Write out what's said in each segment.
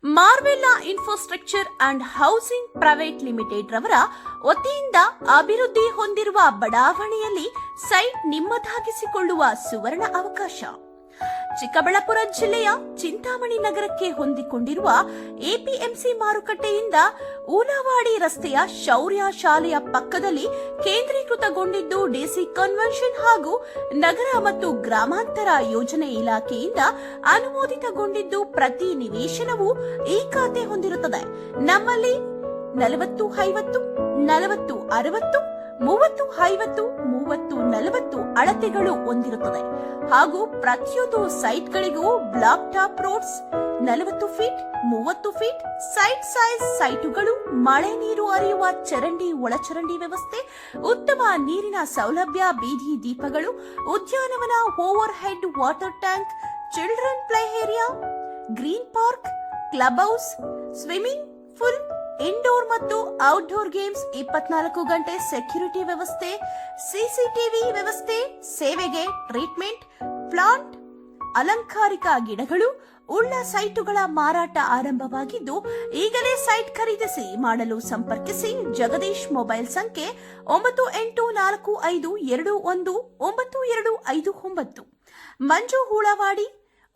ಮಾರ್ವೆಲ್ಲಾ infrastructure and housing private limited ರವರ ವತಿಯಿಂದ ಅಭಿವೃದ್ಧಿ ಹೊಂದಿರುವ ಬಡಾವಣೆಯಲ್ಲಿ ಸೈಟ್ ನಿಮ್ಮದಾಗಿಸಿಕೊಳ್ಳುವ ಸುವರ್ಣ ಅವಕಾಶ. ಚಿಕ್ಕಬಳ್ಳಾಪುರ ಜಿಲ್ಲೆಯ ಚಿಂತಾಮಣಿ ನಗರಕ್ಕೆ ಹೊಂದಿಕೊಂಡಿರುವ ಎಪಿಎಂಸಿ ಮಾರುಕಟ್ಟೆಯಿಂದ ಊಲವಾಡಿ ರಸ್ತೆಯ ಶೌರ್ಯ ಶಾಲೆಯ ಪಕ್ಕದಲ್ಲಿ ಕೇಂದ್ರೀಕೃತಗೊಂಡಿದ್ದು ಡಿಸಿ ಕನ್ವೆನ್ಷನ್ ಹಾಗೂ ನಗರ ಮತ್ತು ಗ್ರಾಮಾಂತರ ಯೋಜನೆ ಇಲಾಖೆಯಿಂದ ಅನುಮೋದಿತಗೊಂಡಿದ್ದು ಪ್ರತಿ ನಿವೇಶನವು ಈ ಖಾತೆ ಹೊಂದಿರುತ್ತದೆ. ನಮ್ಮಲ್ಲಿ 40-50, 40-60, 30-50, 30-40 ಅಳತೆಗಳು ಹೊಂದಿರುತ್ತದೆ ಹಾಗೂ ಪ್ರತಿಯೊಂದು ಸೈಟ್ಗಳಿಗೂ black top roads, 40 feet, 30 feet site size ಸೈಟುಗಳು, ಮಳೆ ನೀರು ಹರಿಯುವ ಚರಂಡಿ ಒಳಚರಂಡಿ ವ್ಯವಸ್ಥೆ, ಉತ್ತಮ ನೀರಿನ ಸೌಲಭ್ಯ, ಬೀದಿ ದೀಪಗಳು, ಉದ್ಯಾನವನ, over head water tank, children play area, green park, club house, swimming pool, indoor ಮತ್ತು ಔಟ್ಡೋರ್ ಗೇಮ್ಸ್, 24 ಗಂಟೆ ಸೆಕ್ಯೂರಿಟಿ ವ್ಯವಸ್ಥೆ, ಸಿಸಿಟಿವಿ ವ್ಯವಸ್ಥೆ, ಸೇವೆಗೆ ಟ್ರೀಟ್ಮೆಂಟ್ ಪ್ಲಾಂಟ್, ಅಲಂಕಾರಿಕ ಗಿಡಗಳು ಉಳ್ಳ ಸೈಟುಗಳ ಮಾರಾಟ ಆರಂಭವಾಗಿದ್ದು ಈಗಲೇ ಸೈಟ್ ಖರೀದಿಸಿ ಮಾಡಲು ಸಂಪರ್ಕಿಸಿ. ಜಗದೀಶ್ ಮೊಬೈಲ್ ಸಂಖ್ಯೆ 9884219259. ಮಂಜು ಹೂಳವಾಡಿ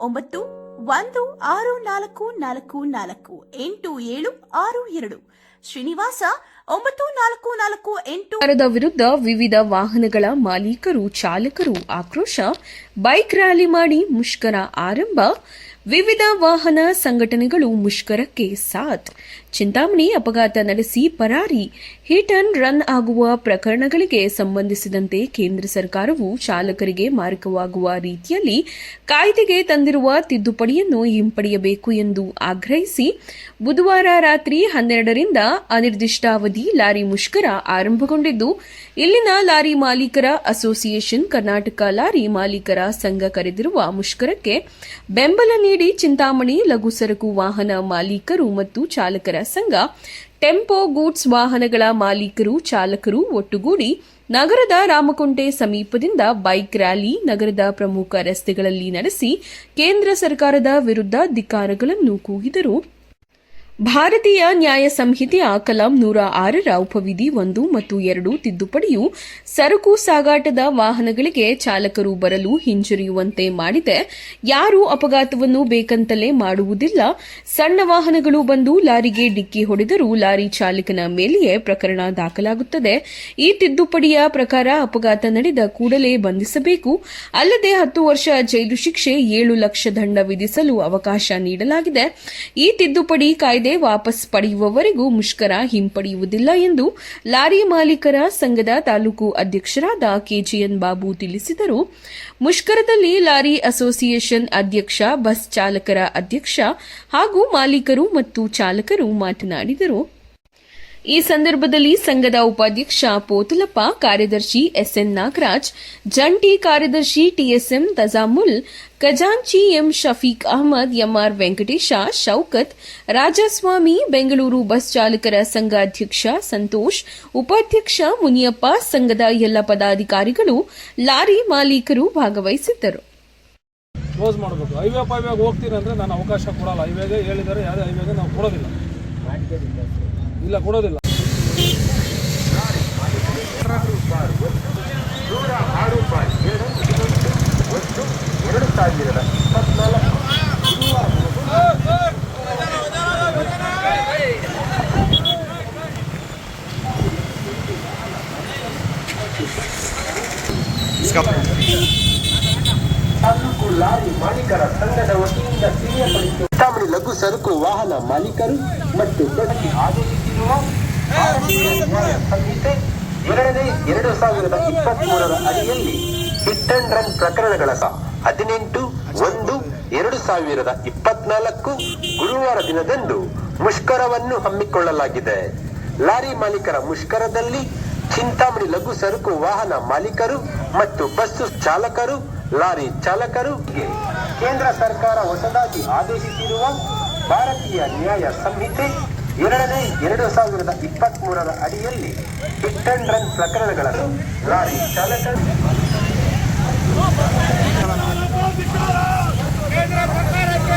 9164448762. ಶ್ರೀನಿವಾಸ 9448. ವಿರುದ್ಧ ವಿವಿಧ ವಾಹನಗಳ ಮಾಲೀಕರು ಚಾಲಕರು ಆಕ್ರೋಶ, ಬೈಕ್ ರ್ಯಾಲಿ ಮಾಡಿ ಮುಷ್ಕರ ಆರಂಭ. ವಿವಿಧ ವಾಹನ ಸಂಘಟನೆಗಳು ಮುಷ್ಕರಕ್ಕೆ ಸಾಥ್. ಚಿಂತಾಮಣಿ ಅಪಘಾತ ನಡೆಸಿ ಪರಾರಿ, ಹಿಟ್ ಅಂಡ್ ರನ್ ಆಗುವ ಪ್ರಕರಣಗಳಿಗೆ ಸಂಬಂಧಿಸಿದಂತೆ ಕೇಂದ್ರ ಸರ್ಕಾರವು ಚಾಲಕರಿಗೆ ಮಾರಕವಾಗುವ ರೀತಿಯಲ್ಲಿ ಕಾಯ್ದೆಗೆ ತಂದಿರುವ ತಿದ್ದುಪಡಿಯನ್ನು ಹಿಂಪಡೆಯಬೇಕು ಎಂದು ಆಗ್ರಹಿಸಿ ಬುಧವಾರ ರಾತ್ರಿ 12ರಿಂದ ಅನಿರ್ದಿಷ್ಟಾವಧಿ ಲಾರಿ ಮುಷ್ಕರ ಆರಂಭಗೊಂಡಿದ್ದು, ಇಲ್ಲಿನ ಲಾರಿ ಮಾಲೀಕರ ಅಸೋಸಿಯೇಷನ್, ಕರ್ನಾಟಕ ಲಾರಿ ಮಾಲೀಕರ ಸಂಘ ಕರೆದಿರುವ ಮುಷ್ಕರಕ್ಕೆ ಬೆಂಬಲ ನೀಡಿ ಚಿಂತಾಮಣಿ ಲಘು ಸರಕು ವಾಹನ ಮಾಲೀಕರು ಮತ್ತು ಚಾಲಕರ ಸಂಘ, ಟೆಂಪೋ ಗೂಡ್ಸ್ ವಾಹನಗಳ ಮಾಲೀಕರು ಚಾಲಕರು ಒಟ್ಟುಗೂಡಿ ನಗರದ ರಾಮಕುಂಟೆ ಸಮೀಪದಿಂದ ಬೈಕ್ ರ್ಯಾಲಿ ನಗರದ ಪ್ರಮುಖ ರಸ್ತೆಗಳಲ್ಲಿ ನಡೆಸಿ ಕೇಂದ್ರ ಸರ್ಕಾರದ ವಿರುದ್ಧ ಧಿಕ್ಕಾರಗಳನ್ನು ಕೂಗಿದರು. ಭಾರತೀಯ ನ್ಯಾಯ ಸಂಹಿತೆಯ ಕಲಂ 106ರ ಉಪವಿಧಿ 1 ಮತ್ತು 2 ತಿದ್ದುಪಡಿಯು ಸರಕು ಸಾಗಾಟದ ವಾಹನಗಳಿಗೆ ಚಾಲಕರು ಬರಲು ಹಿಂಜರಿಯುವಂತೆ ಮಾಡಿದೆ. ಯಾರೂ ಅಪಘಾತವನ್ನು ಬೇಕಂತಲೇ ಮಾಡುವುದಿಲ್ಲ. ಸಣ್ಣ ವಾಹನಗಳು ಬಂದು ಲಾರಿಗೆ ಡಿಕ್ಕಿ ಹೊಡೆದರೂ ಲಾರಿ ಚಾಲಕನ ಮೇಲೆಯೇ ಪ್ರಕರಣ ದಾಖಲಾಗುತ್ತದೆ. ಈ ತಿದ್ದುಪಡಿಯ ಪ್ರಕಾರ ಅಪಘಾತ ನಡೆದ ಕೂಡಲೇ ಬಂಧಿಸಬೇಕು. ಅಲ್ಲದೆ 10 ವರ್ಷ ಜೈಲು ಶಿಕ್ಷೆ, 7 ಲಕ್ಷ ದಂಡ ವಿಧಿಸಲು ಅವಕಾಶ ನೀಡಲಾಗಿದೆ. ಈ ತಿದ್ದುಪಡಿ ಕಾಯ್ದೆ ವಾಪಸ್ ಪಡೆಯುವವರೆಗೂ ಮುಷ್ಕರ ಹಿಂಪಡೆಯುವುದಿಲ್ಲ ಎಂದು ಲಾರಿ ಮಾಲೀಕರ ಸಂಘದ ತಾಲೂಕು ಅಧ್ಯಕ್ಷರಾದ ಕೆಜಿಎನ್ ಬಾಬು ತಿಳಿಸಿದರು. ಮುಷ್ಕರದಲ್ಲಿ ಲಾರಿ ಅಸೋಸಿಯೇಷನ್ ಅಧ್ಯಕ್ಷ, ಬಸ್ ಚಾಲಕರ ಅಧ್ಯಕ್ಷ ಹಾಗೂ ಮಾಲೀಕರು ಮತ್ತು ಚಾಲಕರು ಮಾತನಾಡಿದರು. ಈ ಸಂದರ್ಭದಲ್ಲಿ ಸಂಘದ ಉಪಾಧ್ಯಕ್ಷ ಪೋತಲಪ್ಪ, ಕಾರ್ಯದರ್ಶಿ ಎಸ್ಎನ್ ನಾಗರಾಜ್, ಜಂಟಿ ಕಾರ್ಯದರ್ಶಿ ಟಿಎಸ್ಎಂ ತಜಾಮುಲ್, ಖಜಾಂಚಿ M Shafeeq Ahmed, MR Venkatesha, Shaukat, Rajaswamy, Bengaluru bus ಚಾಲಕರ ಸಂಘ ಅಧ್ಯಕ್ಷ ಸಂತೋಷ್, ಉಪಾಧ್ಯಕ್ಷ ಮುನಿಯಪ್ಪ, ಸಂಘದ ಎಲ್ಲ ಪದಾಧಿಕಾರಿಗಳು, ಲಾರಿ ಮಾಲೀಕರು ಭಾಗವಹಿಸಿದ್ದರು. ಕ್ಲೋಸ್ ಮಾಡಬೇಕು. ಹೈವೇಗೆ ಹೋಗ್ತೀನಿ ಅಂದ್ರೆ ನಾನು ಅವಕಾಶ ಕೊಡಲ್ಲ. ಹೈವೇಗೆ ಹೇಳಿದರೆ ಯಾವುದೇ ಹೈವೇಗೆ ನಾವು ಕೊಡೋದಿಲ್ಲ, ಇಲ್ಲ ಕೊಡೋದಿಲ್ಲ. ತಾಲೂಕು ಲಾರಿ ಮಾಲೀಕರ ಸಂಘದ ವತಿಯಿಂದ ತಿಳಿಯಪಡಿಸಿದ ಚಿಂತಾಮಣಿ ಲಘು ಸರಕು ವಾಹನ ಮಾಲೀಕರು ಮತ್ತು ಬಸ್ ಆದೇಶಿಸಿರುವ ಭಾರತೀಯ ನ್ಯಾಯ ಸಂಹಿತೆ 2023ರ ಅಡಿಯಲ್ಲಿ ಹಿಟ್ ಅಂಡ್ ರನ್ ಪ್ರಕರಣಗಳ 18/1/2024 ಗುರುವಾರ ದಿನದಂದು ಮುಷ್ಕರವನ್ನು ಹಮ್ಮಿಕೊಳ್ಳಲಾಗಿದೆ. ಲಾರಿ ಮಾಲೀಕರ ಮುಷ್ಕರದಲ್ಲಿ ಚಿಂತಾಮಣಿ ಲಘು ಸರಕು ವಾಹನ ಮಾಲೀಕರು ಮತ್ತು ಬಸ್ಸು ಚಾಲಕರು, ಲಾರಿ ಚಾಲಕರು ಕೇಂದ್ರ ಸರ್ಕಾರ ಹೊಸದಾಗಿ ಆದೇಶಿಸಿರುವ ಭಾರತೀಯ ನ್ಯಾಯ ಸಂಹಿತೆ 2023ರ ಅಡಿಯಲ್ಲಿ ಹಿಟ್ ಅಂಡ್ ರನ್ ಪ್ರಕರಣಗಳನ್ನು ಲಾರಿ ಚಾಲಕರು ಕೇಂದ್ರ ಸರ್ಕಾರಕ್ಕೆ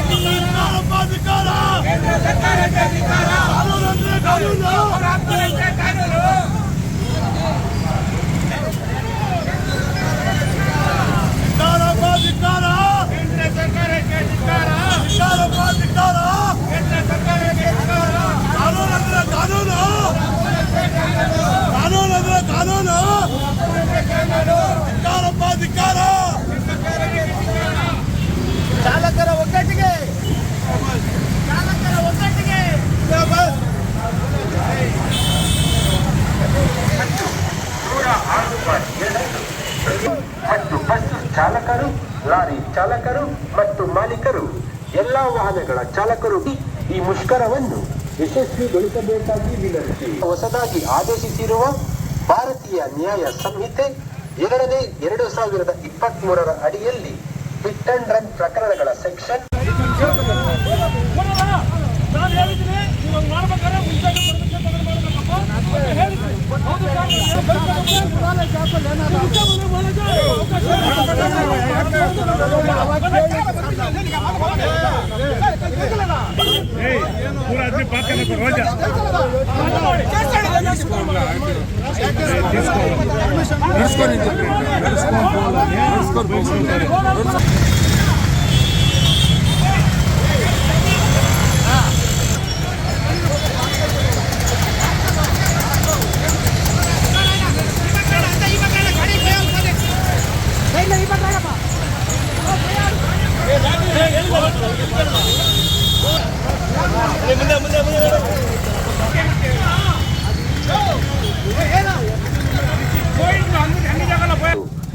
ವಾಹನಗಳ ಚಾಲಕರು ಈ ಮುಷ್ಕರವನ್ನು ಯಶಸ್ವಿಗೊಳಿಸಬೇಕಾಗಿ ವಿನಂತಿ. ಹೊಸದಾಗಿ ಆದೇಶಿಸಿರುವ ಭಾರತೀಯ ನ್ಯಾಯ ಸಂಹಿತೆ 2023 ಅಡಿಯಲ್ಲಿ ಹಿಟ್ ಅಂಡ್ ರನ್ ಪ್ರಕರಣಗಳ ಸೆಕ್ಷನ್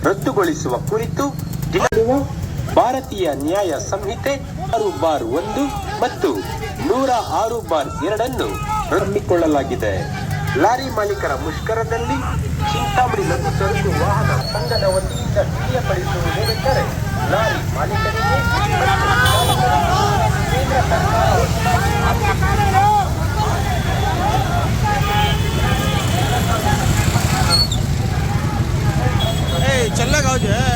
ರದ್ದುಗೊಳಿಸುವ ಕುರಿತು ಭಾರತೀಯ ನ್ಯಾಯ ಸಂಹಿತೆ 6/1 ಮತ್ತು 106/2 ಹಮ್ಮಿಕೊಳ್ಳಲಾಗಿದೆ. ಲಾರಿ ಮಾಲೀಕರ ಮುಷ್ಕರದಲ್ಲಿ ಚಿಂತಾಮಣಿ ಲಘು ಸರಕು ವಾಹನ ಸಂಘದ ವತಿಯಿಂದ ತಿಳಿಯಪಡಿಸುವುದೇನೆಂದರೆ ಲಾರಿ ಮಾಲೀಕರಿಗೆ ಕೇಂದ್ರ चलना गाँव जो है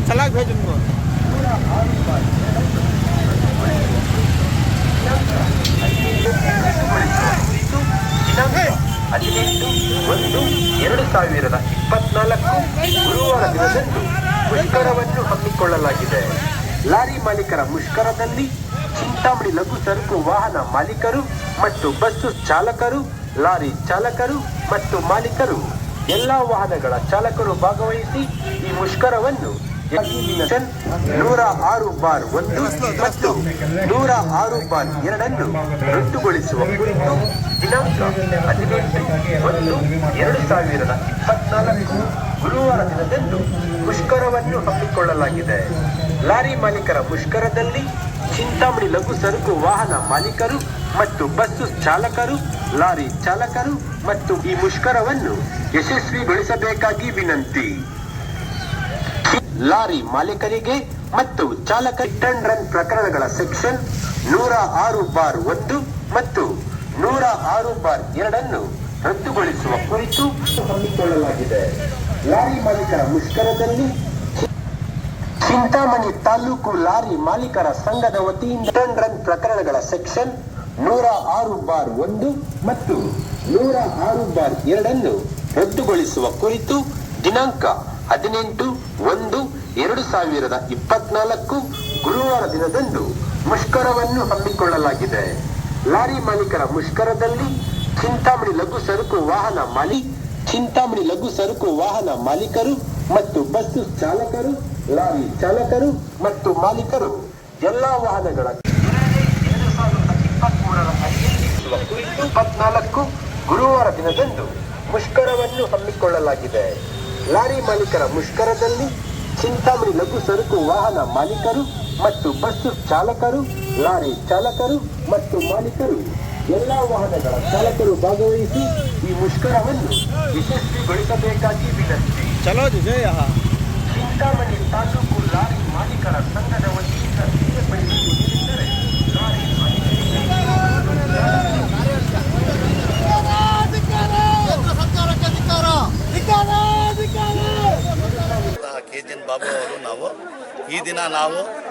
चला भेज उनको ಗುರುವಾರ ದಿನದಂದು ಮುಷ್ಕರವನ್ನು ಹಮ್ಮಿಕೊಳ್ಳಲಾಗಿದೆ. ಲಾರಿ ಮಾಲೀಕರ ಮುಷ್ಕರದಲ್ಲಿ ಚಿಂತಾಮಣಿ ಲಘು ಸರಕು ವಾಹನ ಮಾಲೀಕರು ಮತ್ತು ಬಸ್ಸು ಚಾಲಕರು, ಲಾರಿ ಚಾಲಕರು ಮತ್ತು ಮಾಲೀಕರು, ಎಲ್ಲಾ ವಾಹನಗಳ ಚಾಲಕರು ಭಾಗವಹಿಸಿ ಈ ಮುಷ್ಕರವನ್ನು 106/1 ಮತ್ತು 106/2 ರದ್ದುಗೊಳಿಸುವ ಕುರಿತು ದಿನಾಂಕ 18/1/2024 ಗುರುವಾರ ದಿನದಂದು ಮುಷ್ಕರವನ್ನು ಹಮ್ಮಿಕೊಳ್ಳಲಾಗಿದೆ. ಲಾರಿ ಮಾಲೀಕರ ಮುಷ್ಕರದಲ್ಲಿ ಚಿಂತಾಮಣಿ ಲಘು ಸರಕು ವಾಹನ ಮಾಲೀಕರು ಮತ್ತು ಬಸ್ಸು ಚಾಲಕರು, ಲಾರಿ ಚಾಲಕರು ಮತ್ತು ಈ ಮುಷ್ಕರವನ್ನು ಯಶಸ್ವಿಗೊಳಿಸಬೇಕಾಗಿ ವಿನಂತಿ. ಲಾರಿ ಮಾಲೀಕರಿಗೆ ಮತ್ತು ಚಾಲಕ ಹಿಟ್ ಅಂಡ್ ರನ್ ಪ್ರಕರಣಗಳ ಸೆಕ್ಷನ್ 106/1 ಮತ್ತು 106/2 ರದ್ದುಗೊಳಿಸುವ ಕುರಿತು ಹಮ್ಮಿಕೊಳ್ಳಲಾಗಿದೆ. ಲಾರಿ ಮಾಲೀಕರ ಮುಷ್ಕರದಲ್ಲಿ ಚಿಂತಾಮಣಿ ತಾಲೂಕು ಲಾರಿ ಮಾಲೀಕರ ಸಂಘದ ವತಿಯಿಂದ ಹಿಟ್ ಅಂಡ್ ರನ್ ಪ್ರಕರಣಗಳ ಸೆಕ್ಷನ್ 106/1 ಮತ್ತು 106/2 ರದ್ದುಗೊಳಿಸುವ ಕುರಿತು ದಿನಾಂಕ 18/1/2024 ಗುರುವಾರ ದಿನದಂದು ಮುಷ್ಕರವನ್ನು ಹಮ್ಮಿಕೊಳ್ಳಲಾಗಿದೆ. ಲಾರಿ ಮಾಲೀಕರ ಮುಷ್ಕರದಲ್ಲಿ ಚಿಂತಾಮಣಿ ಲಘು ಸರಕು ವಾಹನ ಮಾಲೀಕರು ಮತ್ತು ಬಸ್ಸು ಚಾಲಕರು, ಲಾರಿ ಚಾಲಕರು ಮತ್ತು ಮಾಲೀಕರು, ಎಲ್ಲಾ ವಾಹನಗಳ 2024 ಗುರುವಾರ ದಿನದಂದು ಮುಷ್ಕರವನ್ನು ಹಮ್ಮಿಕೊಳ್ಳಲಾಗಿದೆ. ಲಾರಿ ಮಾಲೀಕರ ಮುಷ್ಕರದಲ್ಲಿ ಚಿಂತಾಮಣಿ ಲಘು ಸರಕು ವಾಹನ ಮಾಲೀಕರು ಮತ್ತು ಬಸ್ಸು ಚಾಲಕರು, ಲಾರಿ ಚಾಲಕರು ಮತ್ತು ಮಾಲೀಕರು, ಎಲ್ಲಾ ವಾಹನಗಳ ಚಾಲಕರು ಭಾಗವಹಿಸಿ ಈ ಮುಷ್ಕರವನ್ನು ಯಶಸ್ವಿಗೊಳಿಸಬೇಕಾಗಿ ವಿನಂತಿ. ಚಿಂತಾಮಣಿ ತಾಲೂಕು ಲಾರಿ ಮಾಲೀಕರ ಸಂಘದ ವತಿಯಿಂದ ತಿಳಿಯಪಡಿಸುವುದೇನೆಂದರೆ ಲಾರಿ KGN ಬಾಬು ಅವರು ನಾವು ಈ ದಿನ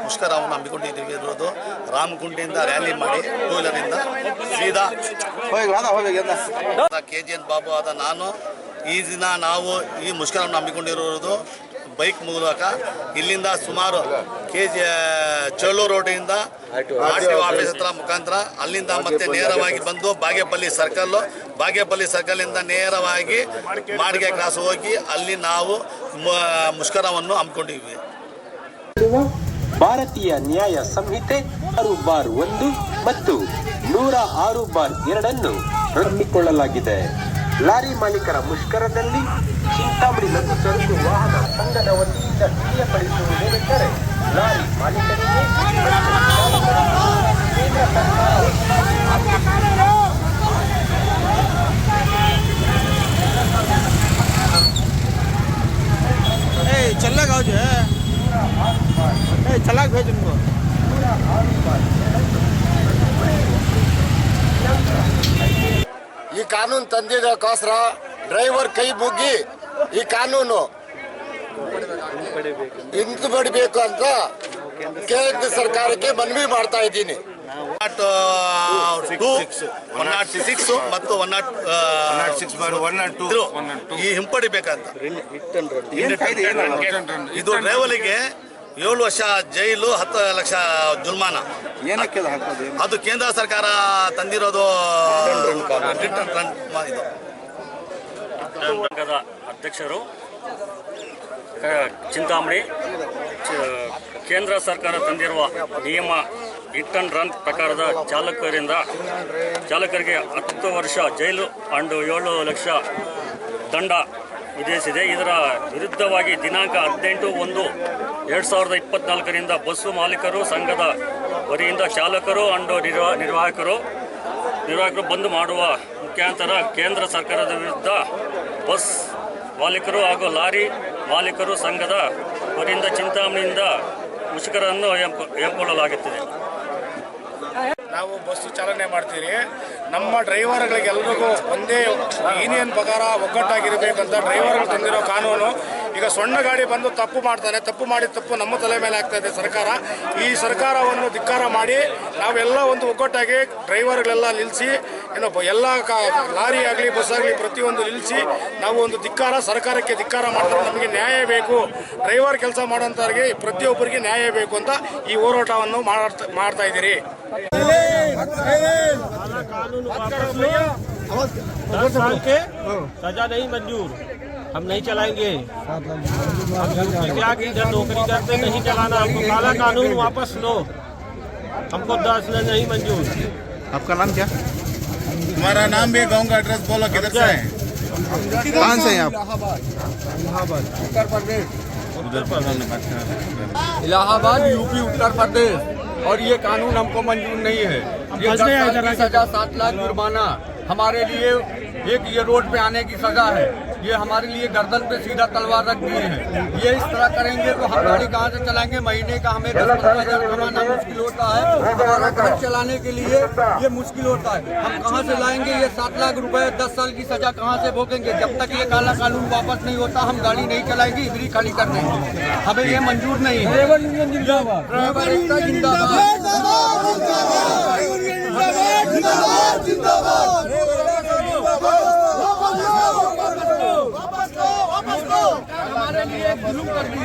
ಮುಷ್ಕರವನ್ನು ಹಮ್ಮಿಕೊಂಡಿರುವುದು ರಾಮಗುಂಡಿಯಿಂದ ರ್ಯಾಲಿ ಮಾಡಿ 2 ವೀಲರಿಂದ ಸೀದಾ KGN ಬಾಬು ಆದ ನಾನು ಈ ದಿನ ಈ ಮುಷ್ಕರವನ್ನು ಹಮ್ಮಿಕೊಂಡಿರುವುದು ಬೈಕ್ ಮೂಲಕ ಇಲ್ಲಿಂದ ಸುಮಾರು ಚೇಳೂರು ರೋಡಿಂದ RTO ಆಫೀಸ್ ಹತ್ರ ಮುಖಾಂತರ ಅಲ್ಲಿಂದ ಮತ್ತೆ ನೇರವಾಗಿ ಬಂದು ಬಾಗೇಪಲ್ಲಿ ಸರ್ಕಲಿಂದ ನೇರವಾಗಿ ಮಾಡಿಗೆ ಕ್ರಾಸ್ ಹೋಗಿ ಅಲ್ಲಿ ನಾವು ಮುಷ್ಕರವನ್ನು ಹಮ್ಮಿಕೊಂಡಿದ್ವಿ. ಭಾರತೀಯ ನ್ಯಾಯ ಸಂಹಿತೆ 6/1 ಮತ್ತು 106/2 ಹಮ್ಮಿಕೊಳ್ಳಲಾಗಿದೆ. ಲಾರಿ ಮಾಲೀಕರ ಮುಷ್ಕರದಲ್ಲಿ ಚಿಂತಾಮಣಿ ಲಘು ಸರಕು ವಾಹನ ಸಂಘದ ವತಿಯಿಂದ ತಿಳಿಯಪಡಿಸುವುದೇನೆಂದರೆ ಲಾರಿ ಮಾಲೀಕರಿಗೆ ಕೇಂದ್ರ ಸರ್ಕಾರ चलना गाँव जो है चला भेज उनको ಈ ಕಾನೂನು ತಂದಿದ್ದಕ್ಕೋಸ್ಕರ ಡ್ರೈವರ್ ಕೈ ಮುಗ್ಗಿ ಈ ಕಾನೂನು ಹಿಂಪಡಿಬೇಕು ಅಂತ ಕೇಂದ್ರ ಸರ್ಕಾರಕ್ಕೆ ಮನವಿ ಮಾಡ್ತಾ ಇದ್ದೀನಿ. 106 ಮತ್ತು 106 ಈ ಹಿಂಪಡಿಬೇಕಂತ. ಇದು ಡ್ರೈವರಿಗೆ 7 ವರ್ಷ ಜೈಲು 10 ಲಕ್ಷ ಜುಲ್ಮಾನ. ಏನಕ್ಕೆ ಅದು ಕೇಂದ್ರ ಸರ್ಕಾರ ತಂದಿರೋದು. ಸಂಘದ ಅಧ್ಯಕ್ಷರು ಚಿಂತಾಮಣಿ ಕೇಂದ್ರ ಸರ್ಕಾರ ತಂದಿರುವ ನಿಯಮ ಹಿಟ್ ಅಂಡ್ ರನ್ ಪ್ರಕಾರದ ಚಾಲಕರಿಗೆ 10 ವರ್ಷ ಜೈಲು ಅಂಡ್ 7 ಲಕ್ಷ ದಂಡ ವಿಧಿಸಿದೆ. ಇದರ ವಿರುದ್ಧವಾಗಿ ದಿನಾಂಕ 18/1/2024 ಬಸ್ಸು ಮಾಲೀಕರು ಸಂಘದ ವತಿಯಿಂದ ಚಾಲಕರು ಅಂಡ್ ನಿರ್ವಾಹಕರು ಬಂದ್ ಮಾಡುವ ಮುಖಾಂತರ ಕೇಂದ್ರ ಸರ್ಕಾರದ ವಿರುದ್ಧ ಬಸ್ ಮಾಲೀಕರು ಹಾಗೂ ಲಾರಿ ಮಾಲೀಕರು ಸಂಘದ ವತಿಯಿಂದ ಚಿಂತಾಮಣಿಯಿಂದ ಮುಷ್ಕರವನ್ನು ಹಮ್ಮಿಕೊಳ್ಳಲಾಗುತ್ತಿದೆ. ನಾವು ಬಸ್ಸು ಚಾಲನೆ ಮಾಡ್ತೀವಿ. ನಮ್ಮ ಡ್ರೈವರ್ಗಳಿಗೆಲ್ಲರಿಗೂ ಒಂದೇ ಯೂನಿಯನ್ ಪ್ರಕಾರ ಒಗ್ಗಟ್ಟಾಗಿರಬೇಕಂತ ಡ್ರೈವರ್ಗಳು ತಂದಿರೋ ಕಾನೂನು. ಈಗ ಸಣ್ಣ ಗಾಡಿ ಬಂದು ತಪ್ಪು ಮಾಡ್ತಾನೆ, ತಪ್ಪು ಮಾಡಿದ ತಪ್ಪು ನಮ್ಮ ತಲೆ ಮೇಲೆ ಆಗ್ತಾ ಇದೆ ಸರ್ಕಾರ. ಈ ಸರ್ಕಾರವನ್ನು ಧಿಕ್ಕಾರ ಮಾಡಿ ನಾವೆಲ್ಲ ಒಂದು ಒಗ್ಗಟ್ಟಾಗಿ ಡ್ರೈವರ್ಗಳೆಲ್ಲ ನಿಲ್ಲಿಸಿ ಎಲ್ಲ ಲಾರಿ ಆಗಲಿ ಬಸ್ ಆಗಲಿ ಪ್ರತಿಯೊಂದು ನಿಲ್ಲಿಸಿ ನಾವು ಒಂದು ಸರ್ಕಾರಕ್ಕೆ ಧಿಕ್ಕಾರ ಮಾಡ್ತಾರೆ. ನಮಗೆ ನ್ಯಾಯ ಬೇಕು, ಡ್ರೈವರ್ ಕೆಲಸ ಮಾಡೋಂಥವ್ರಿಗೆ ಪ್ರತಿಯೊಬ್ಬರಿಗೆ ನ್ಯಾಯ ಬೇಕು ಅಂತ ಈ ಹೋರಾಟವನ್ನು ಮಾಡ್ತಾ ಇದ್ದೀರಿ. कानून वापस लो, 10 साल के सजा नहीं मंजूर, हम नहीं चलाएंगे। क्या कि इधर नौकरी करते नहीं चलाना, हमको काला कानून वापस लो, हमको 10 नहीं मंजूर। आपका नाम क्या? हमारा नाम भी गाँव का एड्रेस बोलो, किधर से है? कहाँ से हैं आप? इलाहाबाद यूपी उत्तर प्रदेश। और ये कानून हमको मंजूर नहीं है। ये 10 साल की सजा 7 लाख जुर्माना हमारे लिए ये रोड पे आने की सजा है। ये हमारे लिए गर्दन पे सीधा तलवार रख दिए हैं। ये इस तरह करेंगे तो हम गाड़ी कहाँ से चलाएंगे? महीने का हमें 10-15 हज़ार कमाना मुश्किल होता है। हमारा घर चलाने के लिए ये मुश्किल होता है। हम कहाँ से लाएंगे ये 7 लाख रुपए? 10 साल की सजा कहाँ से भोगेंगे? जब तक ये काला कानून वापस नहीं होता हम गाड़ी नहीं चलाएंगे, इधर ही खाली कर देंगे। हमें ये मंजूर नहीं है। ड्राइवर एकता जिंदाबाद। हमारे लिए जुल्म कर दी।